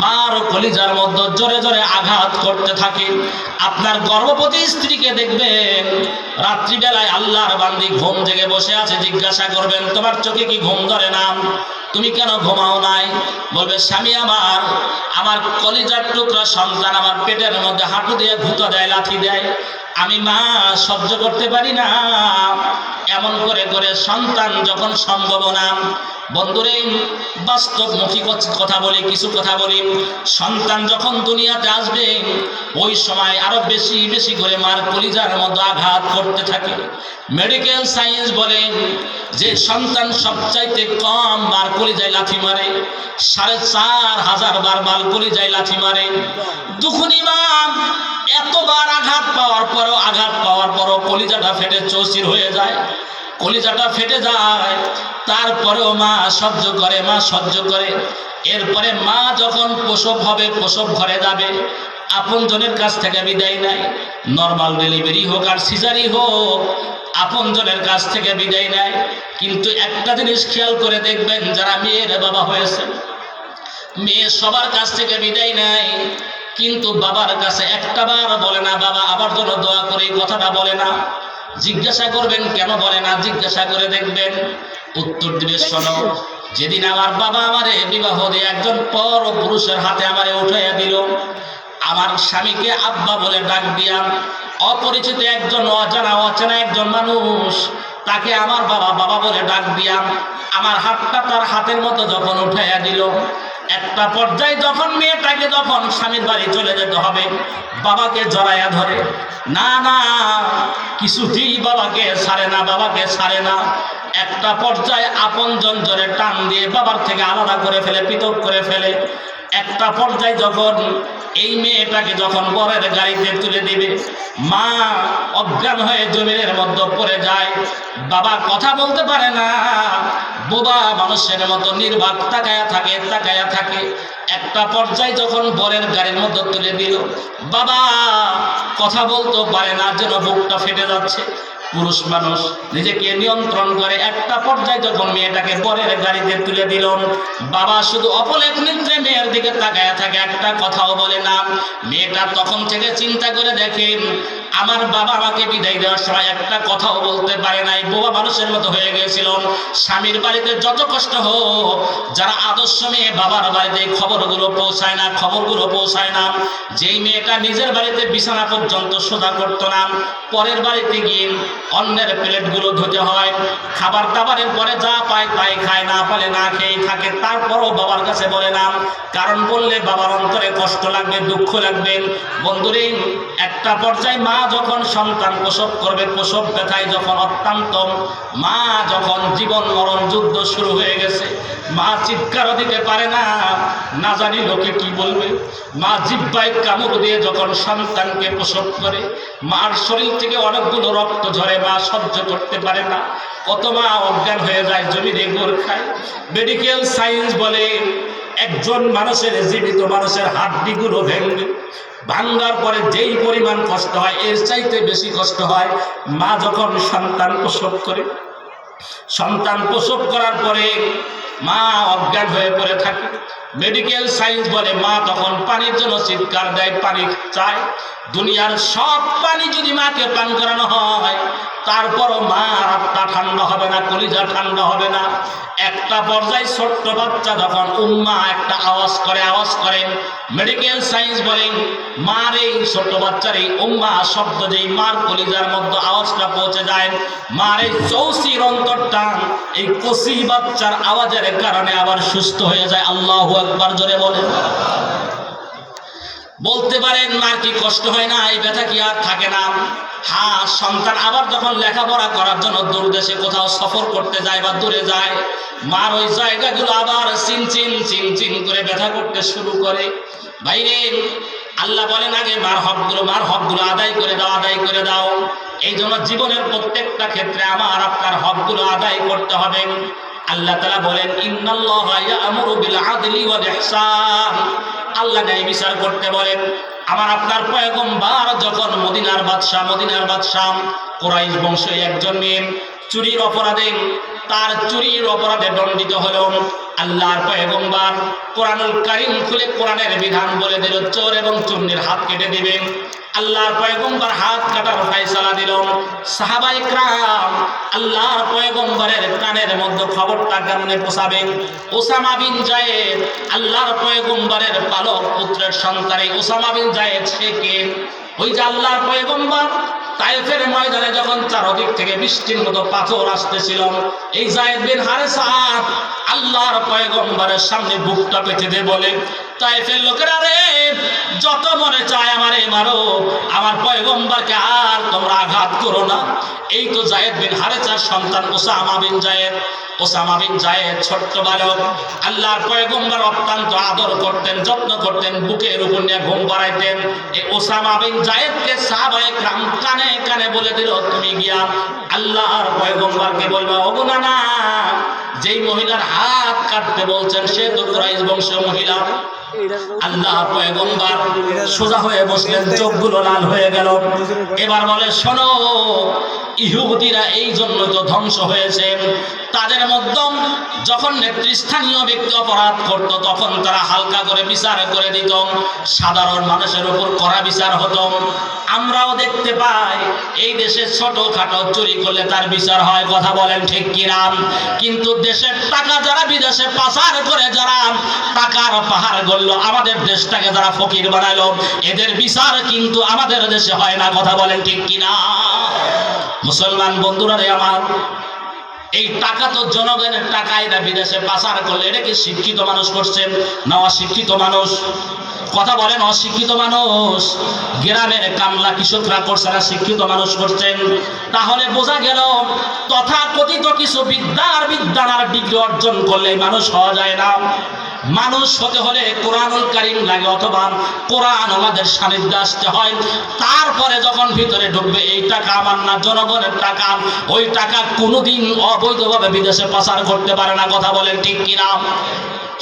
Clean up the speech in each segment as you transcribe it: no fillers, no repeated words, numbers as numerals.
মার কলিজার মধ্যে জোরে জোরে আঘাত করতে থাকে। আপনার গর্ভবতী স্ত্রীকে দেখবেন রাত্রিবেলায় আল্লাহর বান্দি ঘুম জেগে বসে আছে, জিজ্ঞাসা করবেন তোমার চোখে কি ঘুম ধরে না, তুমি কেন ঘুমাও নাই? বলবে স্বামী আমার কলিজার টুকরা সন্তান আমার পেটের মধ্যে হাঁটু দিয়ে ঘুঁতো দেয়, লাথি দেয়, আমি মা সহ্য করতে পারি না। এমন করে করে সন্তান যখন সম্ভব না, বন্ধুরে বাস্তবমুখী কথা বলি, কিছু কথা বলি, সন্তান যখন দুনিয়াতে আসবে ওই সময় আরো বেশি বেশি করে মার কলিজার মধ্যে আঘাত করতে থাকে। মেডিকেল সায়েন্স বলে যে সন্তান সবচাইতে কম মার কলিজায় লাথি মারে, ৪,৫০০ বার মার কলিজায় লাথি মারে। দুখুনি মা এতবার আঘাত পাওয়ার পরও কলিজাটা ফেটে চৌচির হয়ে যায়, কলিজাটা ফেটে যায়, তারপরেও মা সহ্য করে। এরপরে মা যখন প্রসব হবে, প্রসব ঘরে যাবে, আপনজনের কাছ থেকে বিদায় নেয়, নর্মাল ডেলিভারি হোক আর সিজারি হোক, আপনজনের কাছ থেকে বিদায় নেয়। কিন্তু একটা জিনিস খেয়াল করে দেখবেন, যারা মেয়ের বাবা হয়েছে, মেয়ে সবার কাছ থেকে বিদায় নেয়, কিন্তু বাবার কাছে একটা বার বলে না বাবা আমার জন্য দোয়া করে, কথাটা বলে না। জিজ্ঞাসা করবেন কেন বলে না, জিজ্ঞাসা করে দেখবেন, উত্তর দিবে শোনো, যেদিন আমার বাবা আমারে বিবাহ দিয়ে একজন পর পুরুষের হাতে আমারে উঠাইয়া দিল, আমার স্বামীকে আব্বা বলে ডাক দিয়াম, অপরিচিত একজন অচেনা একজন মানুষ, তাকে আমার বাবা বাবা বলে ডাক দিয়াম, আমার হাতটা তার হাতের মতো যখন উঠাইয়া দিল, একটা পর্যায়ে যখন মেয়েটাকে যখন স্বামীর বাড়ি চলে যেতে হবে, বাবাকে জড়াইয়া ধরে, না কিছুতেই বাবাকে ছাড়ে না। একটা পর্যায়ে আপনজন জোরে টান দিয়ে বাবার থেকে আলাদা করে ফেলে, পৃথক করে ফেলে। একটা পর্যায়ে যখন এই মেয়েটাকে যখন বরের গাড়িতে তুলে দিবে, মা অজ্ঞান হয়ে জমিনের মধ্যে পড়ে যায়, বাবা কথা বলতে পারে না, বোবা মানুষের মতো নির্বাক তাকায়া থাকে। একটা পর্যায়ে যখন বরের গাড়ির মধ্যে তুলে দিল, বাবা কথা বলতে পারে না, যেন বুকটা ফেটে যাচ্ছে। পুরুষ মানুষ নিজেকে নিয়ন্ত্রণ করে। একটা পর্যায়ে যখন মেয়েটাকে বরের গাড়িতে তুলে দিল, বাবা শুধু অপলেক নেত্রে মেয়ের দিকে তাকায়া থাকে, একটা কথাও বলে না। মেয়েটা তখন থেকে চিন্তা করে দেখে, আমার বাবা আমাকে বিদায় দেওয়ার সময় একটা কথাও বলতে পারে নাই, বোবা মানুষের মতো হয়ে গিয়েছিল। স্বামীর বাড়িতে যত কষ্ট হোক, যারা আদর্শ মেয়ে বাবার বাড়িতে খবরগুলো পৌঁছায় না, যেই মেয়েটা নিজের বাড়িতে বিছানা পর্যন্ত সোজা করতো না, পরের বাড়িতে গিয়ে অন্যের প্লেটগুলো ধুতে হয়, খাবার দাবারের পরে যা পায় তাই খায়, না পালে না খেয়ে থাকে, তারপরও বাবার কাছে বলে না, কারণ বললে বাবার অন্তরে কষ্ট লাগবে, দুঃখ লাগবে। বন্ধুরে একটা পর্যায়ে মা যখন সন্তান প্রসব করবে, প্রসব ব্যথায় যখন অত্যন্ত, মা যখন জীবন মরণ যুদ্ধ শুরু হয়ে গেছে, মা চিৎকারও দিতে পারে না, না জানি লোকে কি বলবে। মা জিহ্বায় কামড় দিয়ে যখন সন্তানকে প্রসব করে, মার শরীর থেকে অনেকগুলো রক্ত ঝরে, মা সহ্য করতে পারে না, কত মা অজ্ঞান হয়ে যায়, জমিনে গোড় খায়। মেডিকেল সায়েন্স বলে একজন মানুষের, জীবিত মানুষের হাড্ডিগুলো ভাঙ্গার পরে যেই পরিমাণ কষ্ট হয়, এর চাইতে বেশি কষ্ট হয় মা যখন সন্তান প্রসব করে। সন্তান প্রসব করার পরে মা অজ্ঞান হয়ে পড়ে থাকে। মেডিকেল সায়েন্স বলে মা তখন পানির জন্য চিৎকার দেয়, পানি চায়। দুনিয়ার সব পানি যদি মাকে পান করানো হয়, তারপরও মার আত্মা ঠান্ডা হবে না, কলিজা ঠান্ডা হবে না। একটা পর্যায়ে ছোট্ট বাচ্চা যখন উম্মা একটা আওয়াজ করে, মেডিকেল সায়েন্স বলেন মার এই ছোট্ট বাচ্চার এই উম্মা শব্দ যেই মার কলিজার মধ্যে আওয়াজটা পৌঁছে যায়, মার এই চৌচির অন্তরটা এই কচি বাচ্চার আওয়াজের কারণে আবার সুস্থ হয়ে যায়। আল্লাহু আকবার জোরে বলেন। বলতে পারেন মার কি কষ্ট হয় না, এই ব্যথা কি আর থাকে না? হ্যাঁ, সন্তান আবার যখন লেখাপড়া করার জন্য দূর দেশে কোথাও সফর করতে যায় বা দূরে যায়, মার ওই জায়গাগুলো আবার চিন করে ব্যথা করতে শুরু করে। বাইরে আল্লাহ বলেন আগে মার হকগুলো আদায় করে দাও। এই জন্য জীবনের প্রত্যেকটা ক্ষেত্রে আমার আপনার হকগুলো আদায় করতে হবে। আল্লাহ তাআলা বলেন ইন্নাল্লাহা ইয়া'মুরু বিল আদলি ওয়াল ইহসান। আল্লাহ ন্যায় বিচার করতে বলেন। আমার আপনার পয়গম্বর যখন মদিনার বাদশা কুরাইশ বংশের একজন মেয়ে চুরির অপরাধে তার চুরির অপরাধে দণ্ডিত হলো। আল্লাহর পয়গম্বর কোরআনুল কারীম খুলে কোরআনের বিধান বলে দিল, চোর এবং চুন্নির হাত কেটে দিবেন। আল্লাহর পয়গম্বর হাত কাটার ফয়সালা দিল। সাহাবায়ে কেরাম আল্লাহর পয়গম্বরের কানের মধ্যে খবরটা কেমনে পৌঁছাবেন? ওসামা বিন যায়েদ, আল্লাহর পয়গম্বরের পালক পুত্রের সন্তান। এই ওসামা বিন যায়েদ সে কে? ওই যে আল্লাহর পয়গম্বর তায়েফের ময়দানে যখন চারদিক থেকে বৃষ্টির মতো পাথর আসতেছিল, এই যায়েদ বিন হারেসা আল্লাহর পয়গম্বরের সামনে বুকটা পেতে দিয়ে বলে, তায়েফের লোকেরা রে, যত মনে চায় আমারে মারো, আমার পয়গম্বরকে আর তোমরা আঘাত করো না। এই তো যায়েদ বিন হারেসার সন্তান Osama bin Zayed. Osama bin Zayed ছোট্ট বালক, আল্লাহর পয়গম্বর অত্যন্ত আদর করতেন, যত্ন করতেন, বুকের উপর নিয়ে ঘুম পাড়াইতেন। এই ওসামা বিন যায়েদকে সাহাবায়ে কেরাম কানে কানে বলে দিল, তুমি গিয়া আল্লাহর পয়গম্বরকে বলবা, ওগো নানা, যেই মহিলার হাত কাটতে বলছেন সে তো কুরাইশ বংশের মহিলা। আল্লাহর পয়গম্বর সোজা হয়ে বসলেন, চোখগুলো লাল হয়ে গেল। এবার বলে, শোনো, ইহুদিরা এই জন্য তো ধ্বংস হয়েছে, তাদের মধ্যে যখন নেতৃস্থানীয় ব্যক্তি অপরাধ করত তখন তারা হালকা করে বিচার করে দিত, সাধারণ মানুষের উপর কড়া বিচার হতো। আমরাও দেখতে পাই এই দেশে ছোটখাটো চুরি করলে তার বিচার হয়, কথা বলেন ঠিক কিনা? কিন্তু দেশের টাকা যারা বিদেশে পাচার করে, যারা টাকার পাহাড় গড়ল, আমাদের দেশটাকে যারা ফকির বানালো, এদের বিচার কিন্তু আমাদের দেশে হয় না, কথা বলেন ঠিক কিনা? মুসলমান বন্ধুরা রে আমার, এই টাকা তো জনগণের টাকা, এরা বিদেশে পাচার করলে এটা কি শিক্ষিত মানুষ করছেন না অশিক্ষিত মানুষ? কথা বলেন, অশিক্ষিত মানুষ। গ্রামের কামলা কৃষকরা করছে না শিক্ষিত মানুষ করছেন? তাহলে বোঝা গেল তথাকথিত কিছু বিদ্যার ডিগ্রি অর্জন করলে মানুষ হওয়া যায় না। মানুষ হতে হলে কোরআনুল কারীম লাগে, অথবা কোরআন আমাদের সান্নিধ্যে আসতে হয়। তারপরে যখন ভিতরে ঢুকবে, এই টাকা আমার না, জনগণের টাকা, ওই টাকা কোনোদিন অবৈধভাবে বিদেশে পাচার করতে পারে না, কথা বলেন ঠিক কিনা?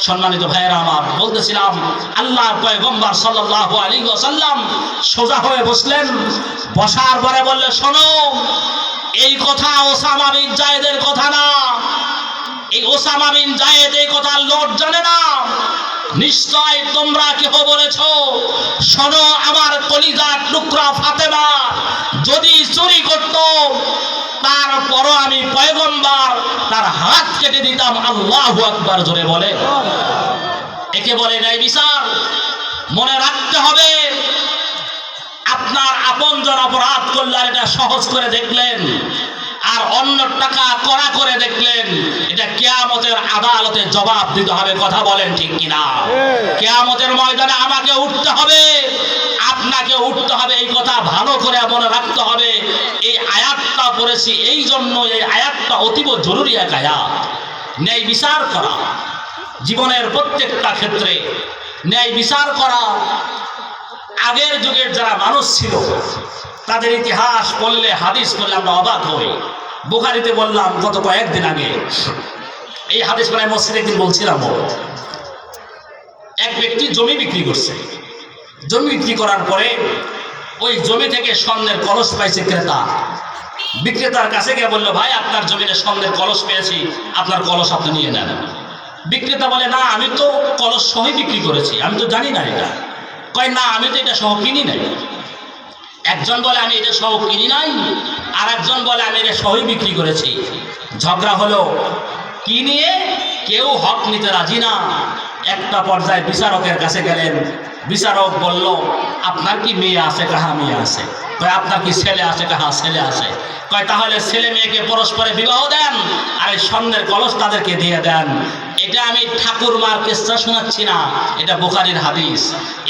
সম্মানিত ভাইয়েরা আমার, বলতেছিলাম আল্লাহর পয়গম্বর সাল্লাল্লাহু আলাইহি ওয়াসাল্লাম সোজা হয়ে বসলেন। বসার পরে বললে, শোনো, এই কথা ওসামা বিন যায়েদের কথা না। এই ওসামা বিন যায়েদ এই কথা লোক জানে না, নিশ্চয় তোমরা কেহ বলেছ। শোনো, আমার কলিজার টুকরা ফাতেমা যদি চুরি করত, তারপরও আমি পয়গম্বর তার হাত কেটে দিতাম। আল্লাহু আকবার জোরে বলে। একে বলে নাই বিচার। মনে রাখতে হবে, আপনার আপনজন অপরাধ করলে এটা সহজ করে দেখলেন, আর অন্য টাকা কড়া করে দেখলেন, এটা কিয়ামতের আদালতে জবাব দিতে হবে, কথা বলেন ঠিক কিনা? কিয়ামতের ময়দানে আমাকে উঠতে হবে, আপনাকে উঠতে হবে, এই কথা ভালো করে মনে রাখতে হবে। এই আয়াতটা পড়েছি এই জন্য, এই আয়াতটা অতীব জরুরি এক আয়াত। ন্যায় বিচার করা, জীবনের প্রত্যেকটা ক্ষেত্রে ন্যায় বিচার করা। আগের যুগের যারা মানুষ ছিল তাদের ইতিহাস পড়লে, হাদিস পড়লে আমরা অবাক হই। বুখারীতে বললাম গত কয়েকদিন আগে, এই হাদিস পড়ে মসজিদে একদিন বলছিলাম, এক ব্যক্তি জমি বিক্রি করছে। জমি বিক্রি করার পরে ওই জমি থেকে স্বর্ণের কলস পাইছে ক্রেতা। বিক্রেতার কাছে গিয়ে বললো, ভাই, আপনার জমিতে স্বর্ণের কলস পেয়েছি, আপনার কলস আপনি নিয়ে নেন। বিক্রেতা বলে, না, আমি তো কলস সহ বিক্রি করেছি, আমি তো জানি না এটা। কয়, না, আমি তো এটা সহ কিনি নাই। একজন বলে আমি এটা সহ কিনি নাই, আর একজন বলে আমি এটা সহই বিক্রি করেছি। ঝগড়া হলো, কি নিয়ে? কেউ হক নিতে রাজি না। একটা পর্যায়ে বিচারকের কাছে গেলেন। বিচারক বলল, আপনার কি মেয়ে আছে? কাহা মেয়ে আছে? কয়, আপনার কি ছেলে আছে? কাহা ছেলে আছে? কয়, তাহলে ছেলে মেয়েকে পরস্পরে বিবাহ দেন, আর এই স্বর্ণের কলস তাদেরকে দিয়ে দেন। এটা আমি ঠাকুরমার কিস্সা শোনাচ্ছি না, এটা বুখারীর হাদিস।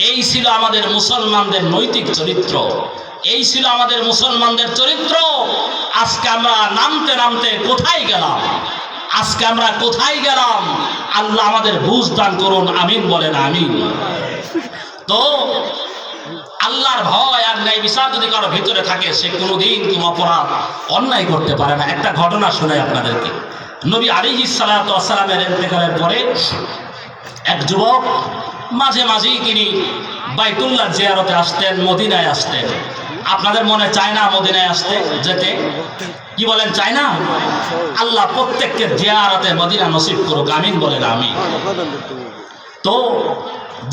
এই ছিল আমাদের মুসলমানদের নৈতিক চরিত্র, এই ছিল আমাদের মুসলমানদের চরিত্র। আজকে আমরা নামতে নামতে কোথায় গেলাম? আজকে আমরা কোথায় গেলাম? আল্লাহ আমাদের বুঝ দান করুন, আমিন বলেন আমিন। তো আল্লাহর ভয় আর ন্যায় বিচার যদি কারো ভিতরে থাকে, সে কোনোদিন কোনো অপরাধ অন্যায় করতে পারে না। একটা ঘটনা শোনাই আপনাদেরকে। নবী আলাইহিস সালাতু ওয়াস সালামের ইন্তেকালের পরে এক যুবক মাঝে মাঝেই তিনি বাইতুল্লাহ জিয়ারতে আসতেন, মদিনায় আসতেন। আপনাদের মনে চায় না মদিনায় আসতে যেতে? কি বলেন, চায় না? আল্লাহ প্রত্যেককে জিয়ারতে মদিনা নসিব করুক, আমিন বলেন আমিন। তো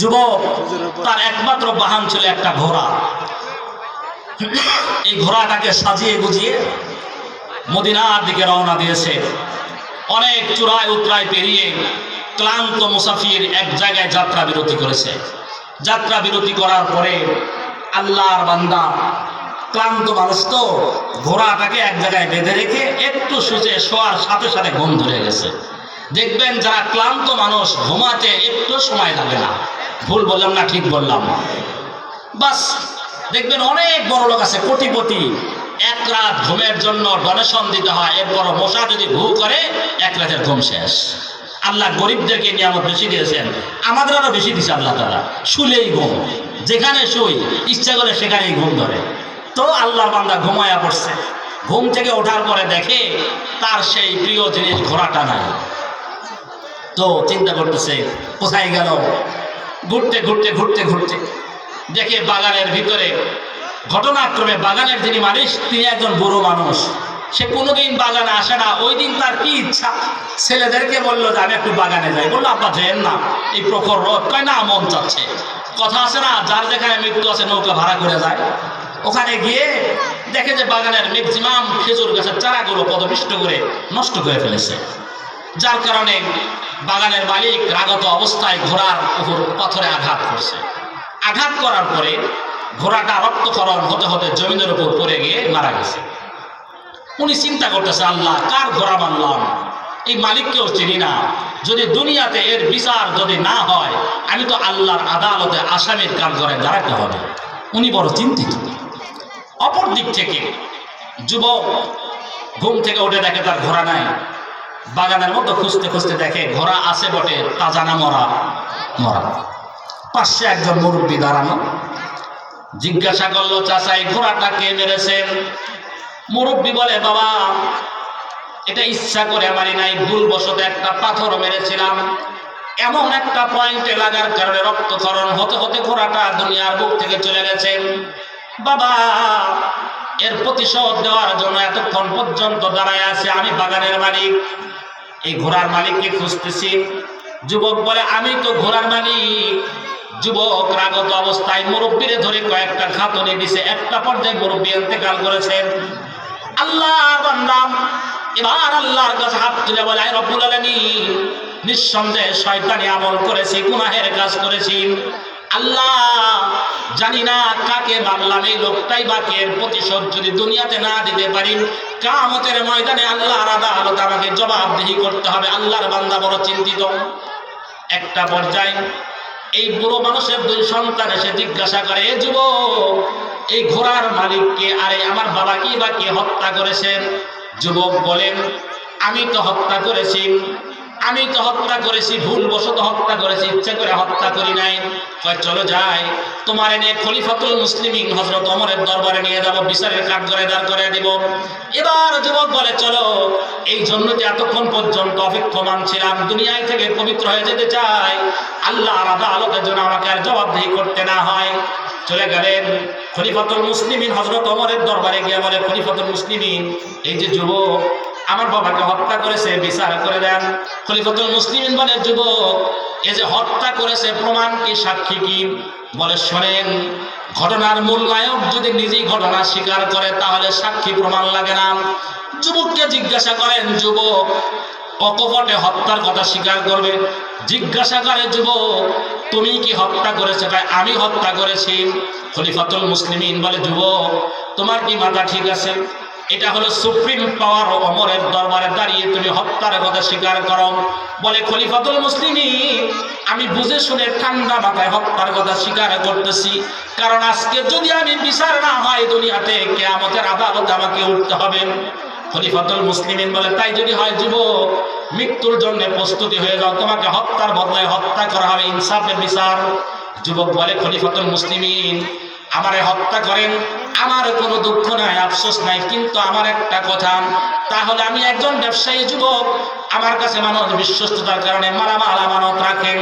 যুবক তার একমাত্র বাহন ছিল একটা ঘোড়া। এই ঘোড়াটাকে সাজিয়ে গুজিয়ে মদিনার দিকে রওনা দিয়েছে। অনেক চূড়ায় উতরায় পেরিয়ে ক্লান্ত মুসাফির এক জায়গায় যাত্রা বিরতি করেছে। যাত্রা বিরতি করার পরে আল্লাহর বান্দা ক্লান্ত মানুষ তো ঘোড়াটাকে এক জায়গায় বেঁধে রেখে একটু শুচে শোয়ার সাথে সাথে ঘুম ধরে গেছে। দেখবেন যারা ক্লান্ত মানুষ ঘুমাতে একটু সময় লাগে না। ভুল বললাম না ঠিক বললাম? বাস দেখবেন অনেক বড় লোক আছে কোটিপতি, এক রাত ঘুমের জন্য ডোনেশন দিতে হয়, এরপর মশা যদি ভু করে এক রাতের ঘুম শেষ। আল্লাহ গরিবদেরকে নিয়ামত বেশি দিয়েছেন, আমাদের আরো বেশি দিচ্ছে আল্লাহ তাআলা। শুলেই ঘুম, যেখানে শুই ইচ্ছা করে সেখানেই ঘুম ধরে। তো আল্লাহর বান্দা ঘুমায়া পড়ছে। ঘুম থেকে ওঠার পরে দেখে তার সেই প্রিয় জিনিস ঘোড়াটা নাই। তো চিন্তা করতেছে কোথায় গেল। ঘুরতে ঘুরতে ঘুরতে ঘুরতে দেখে বাগানের ভিতরে, ঘটনাক্রমে বাগানের যিনি মালিক তিনি একজন বুড়ো মানুষ। সে কোনোদিন বাগানে আসে না। ওই দিন তার কি ইচ্ছা, ছেলেদেরকে বললো যে আমি একটু বাগানে যাই। বললো আব্বা যেন না, এই প্রখর রোদ। কয় না, মন চাচ্ছে। কথা আছে না, যার যেখানে মৃত্যু আছে নৌকা ভাড়া করে যায়। ওখানে গিয়ে দেখে যে বাগানের ম্যাক্সিমাম খেজুর গাছের চারাগুলো পদপিষ্ট করে নষ্ট করে ফেলেছে। যার কারণে বাগানের মালিক রাগত অবস্থায় ঘোড়ার উপর পাথরে আঘাত করছে। আঘাত করার পরে ঘোড়াটা রক্তক্ষরণ হতে হতে জমিনের উপর পড়ে গিয়ে মারা গেছে। উনি চিন্তা করতেছে, আল্লাহ কার ঘোড়া মানলাম, এই মালিককেও চিনি না। যদি দুনিয়াতে এর বিচার যদি না হয়, আমি তো আল্লাহর আদালতে আসামির কাজ করে দাঁড়াতে হবে। উনি বড় চিন্তিত। অপর দিক থেকে যুবক ঘুম থেকে উঠে দেখে তার ঘোড়া নাই। বাগানের মতো খুঁজতে খুঁজতে দেখে ঘোড়া আছে বটে, তাজা না মরা? মরা। পাশে একজন মুরব্বী দাঁড়ানো। জিজ্ঞাসা করলো, চাচা এই ঘোড়াটা কে মেরেছেন? মুরব্বী বলে, বাবা এটা ইচ্ছা করে মারি নাই, ভুলবশত একটা পাথর মেরেছিলাম। এমন একটা পয়েন্টে লাগার কারণে রক্তক্ষরণ হতে হতে ঘোড়াটা দুনিয়ার বুক থেকে চলে গেছে। বাবা এর প্রতিশোধ দেওয়ার জন্য এতক্ষণ পর্যন্ত দাঁড়ায় আছে আমি বাগানের মালিক, এই ঘোড়ার মালিককে খুঁজতেছি। যুবক বলে, আমি তো ঘোড়ার মালিক। যুবক রাগত অবস্থায় মুরব্বীরে ধরে কয়েকটা খাতুনি দিছে। একটা পর্যায়ে মুরব্বী ইন্তেকাল করেছেন। আল্লাহর বান্দা এবার আল্লাহর কাছে হাত তুলে বলে, আয় রব্বুল আলামিন, নিঃসন্দেহে শয়তানি আমল করেছি, গুনাহের কাজ করেছি। আল্লাহ জানি না কাকে মারলাম, এই লোকটাই বাকি। এর প্রতিশোধ যদি দুনিয়াতে না দিতে পারি, কিয়ামতের ময়দানে আল্লাহর আদালতে আমাকে জবাবদিহি করতে হবে। আল্লাহর বান্দা বড় চিন্তিত। একটা পর্যায়ে এই বুড়ো মানুষের দুই সন্তান এসে জিজ্ঞাসা করে, এ যুবক এই ঘোড়ার মালিককে, আরে আমার বাবাকে বা কে হত্যা করেছেন? যুবক বলেন, আমি তো হত্যা করেছি, আমি তো হত্যা করেছি, ভুলবশত হত্যা করেছি, ইচ্ছা করে হত্যা করি নাই। কয় চলো যাই, তোমার এনে খলিফাতুল মুসলিমিন হযরত ওমরের দরবারে নিয়ে যাব, বিচারের কাঠগড়ায় দাঁড় করে দিব। এবার যুবক বলে, চলো। এই জন্য যে এতক্ষণ পর্যন্ত অপেক্ষমান ছিলাম, দুনিয়ায় থেকে পবিত্র হয়ে যেতে চাই, আল্লাহর আদালতের জন্য আমাকে আর জবাবদিহি করতে না হয়। চলে গেলেন খলিফাতুল মুসলিমিন হযরত ওমরের দরবারে গিয়ে বলে, খলিফাতুল মুসলিমিন, এই যে যুবক আমার বাবাকে হত্যা করেছে, বিচার করে দেন। খলিফাতুল মুসলিমিন বলে, যুবক এই যে হত্যা করেছে প্রমাণ কি, সাক্ষী কি? বলে, শোনেন, ঘটনার মূল নায়ক যদি নিজেই ঘটনা স্বীকার করে তাহলে সাক্ষী প্রমাণ লাগে না। যুবককে জিজ্ঞাসা করেন, যুবক অকপটে হত্যার কথা স্বীকার করবে। জিজ্ঞাসা করে, যুবক তুমি কি হত্যা করেছো? আমি হত্যা করেছি। খলিফাতুল মুসলিমিন বলে, যুবক তোমার কি মাথা ঠিক আছে? এটা হলো সুপ্রিম পাওয়ার, ওমরের দরবারে দাঁড়িয়ে তুমি হত্যার কথা স্বীকার করো। বলে খলিফাতুল মুসলিমিন, আমি বুঝে শুনে ঠান্ডা মাথায় হত্যার কথা স্বীকার করতেছি, কারণ আজকে যদি আমি বিচার না হয় দুনিয়াতে, কিয়ামতের আদালতে আমাকে উঠতে হবে। খলিফাতুল মুসলিমিন বলে, তাই যদি হয় যুবক মৃত্যুর জন্য প্রস্তুতি হয়ে যাও, তোমাকে হত্যার বদলায় হত্যা করা হবে, ইনসাফের বিচার। যুবক বলে, খলিফাতুল মুসলিমিন আমারে হত্যা করেন, আমার কোনো দুঃখ নাই, আফসোস নাই, কিন্তু আমার একটা কথা, তাহলে আমি একজন ব্যবসায়ী যুবক, আমার কাছে মানুষ বিশ্বস্ততার কারণে মালামাল আমানত রাখেন,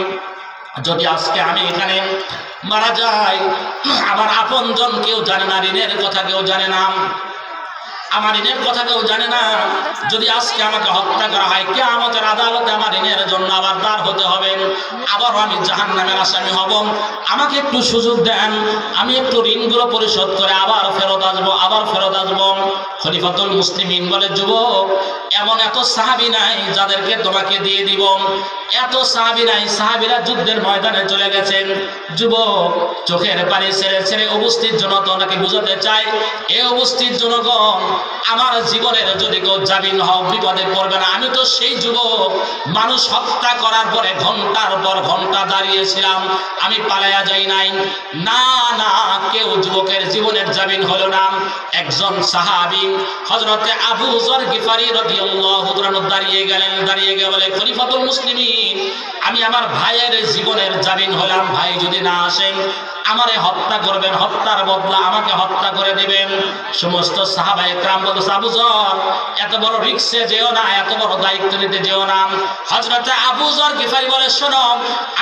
যদি আজকে আমি এখানে মারা যাই, আমার আপনজন কেউ জানে না, ঋণের কথা কেউ জানে না, আমার ঋণের কথা কেউ জানে না। যদি আজকে আমাকে হত্যা করা হয়, কিয়ামতের আদালতে আমার ঋণের জন্য আবার দাঁড় হতে হবে, আবারও আমি জাহান্নামের আসামি হব। আমাকে একটু সুযোগ দেন, আমি একটু ঋণগুলো পরিশোধ করে আবার ফেরত আসবো। খলিফাতুল মুসলিমিন বলে, যুবক, এমন এত সাহাবী নাই যাদেরকে তোমাকে দিয়ে দিব, এত সাহাবী নাই, সাহাবীরা যুদ্ধের ময়দানে চলে গেছেন। যুবক চোখের পানি ছেড়ে ছেড়ে উপস্থিত জনতা ওনাকে বুঝাতে চায়, এ উপস্থিত জনগণ, আমার জীবনের যদি কেউ জামিন হও, বিপদে পড়বে না। আমি তো সেই যুবক, মানুষ হত্যা করার পরে ঘন্টার পর ঘন্টা দাঁড়িয়েছিলাম, আমি পালাইয়া যাই নাই। না না, কেউ যুবকের জীবনের জামিন হলো না। একজন সাহাবী হযরতে আবু যর গিফারি রাদিয়াল্লাহু তাআলা দাঁড়িয়ে গিয়ে বলে, খলিফাতুল মুসলিমিন, আমি আমার ভাইয়ের জীবনের জামিন হলাম, ভাই যদি না আসেন আমারে হত্যা করবেন, হত্যার বদলা আমাকে হত্যা করে দিবেন। সমস্ত সাহাবায়ে কেরাম বলছে, আবু যর, এত বড় রিস্কে যেও না, এত বড় দায়িত্ব নিতে যেও না। হযরতে আবু যর গিফারি বলে, শোনো,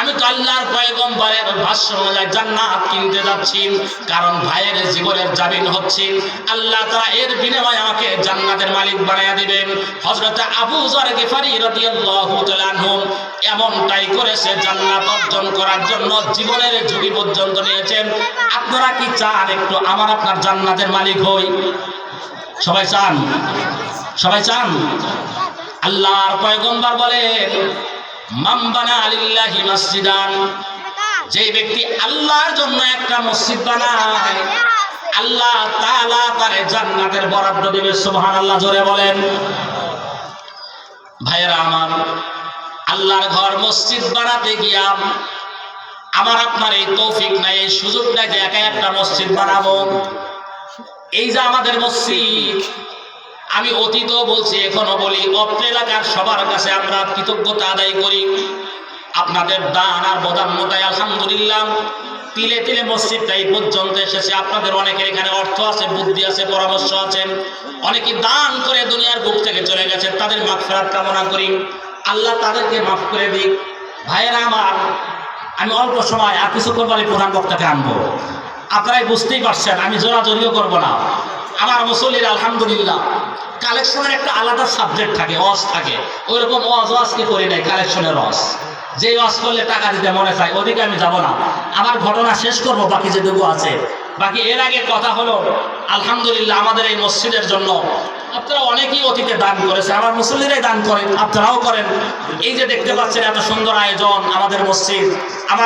আমি তো আল্লাহর পয়গম্বরের ভাষ্য অনুযায়ী জান্নাত কিনতে যাচ্ছি, কারণ ভাইয়ের জীবনের জামিন হচ্ছে, আল্লাহ তাআলা এর বিনিময়ে আমাকে জান্নাতের মালিক বানায়া দিবেন। হযরতে আবু যর গিফারি রাদিয়াল্লাহু তাআলা আনহু এমনটাই করেছে, জান্নাত অর্জন করার জন্য জীবনের ঝুঁকি পর্যন্ত নিয়েছেন। আপনারা কি চান একটু আমার আপনার জান্নাতের মালিক হই? সবাই চান? সবাই চান? আল্লাহর পয়গম্বর বলেন, মান বানা লিল্লাহি মসজিদান, যে ব্যক্তি আল্লাহর জন্য একটা মসজিদ বানায়, আল্লাহ তাআলা তারে জান্নাতের বরাদ্দ দিবে। সুবহানাল্লাহ, জোরে বলেন। ভাইয়েরা আমার, আল্লাহর ঘর মসজিদ বানাতে গিয়া আমার আপনার এই তৌফিক নাই, এই সুযোগ নাই যে একা একটা মসজিদ বানাবো। এই যে আমাদের মসজিদ, আমি অতীতও বলছি, এখনো বলি, অত্র এলাকার সবার কাছে আমরা কৃতজ্ঞতা আদায় করি। আপনাদের দান আর বদান্যতায় আলহামদুলিল্লাহ তিলে তিলে মসজিদটা এই পর্যন্ত এসেছে। আপনাদের অনেকের এখানে অর্থ আছে, বুদ্ধি আছে, পরামর্শ আছে, অনেকে দান করে দুনিয়ার বুক থেকে চলে গেছে, তাদের মাগফিরাত কামনা করি, আল্লাহ তাদেরকে মাফ করে দিক। ভাইয়েরা আমার, আমি অল্প সময় আর কিছুক্ষণ পরে প্রধান বক্তাকে আনবো। আপনারাই বুঝতেই পারছেন, আমি জোরাজোরিও করবো না। আমার মুসল্লিরা আলহামদুলিল্লাহ কালেকশনের একটা আলাদা সাবজেক্ট থাকে, ওয়াজ থাকে, ওই রকম ওয়াজ আজকে করি নাই, কালেকশনের ওয়াজ। যে ওয়াজ করলে টাকা দিতে মনে চায়, ওদিকে আমি যাব না। আমার ঘটনা শেষ করব, বাকি যেটুকু আছে। বাকি এর আগে কথা হলো, আলহামদুলিল্লাহ আমাদের এই মসজিদের জন্য আপনারা অনেকেই অতীতে দান করেছে, আমার মুসল্লিরাই দান করেন, আপনারাও করেন। এই যে দেখতে পাচ্ছেন এত সুন্দর আয়োজন আমাদের মসজিদ, আমার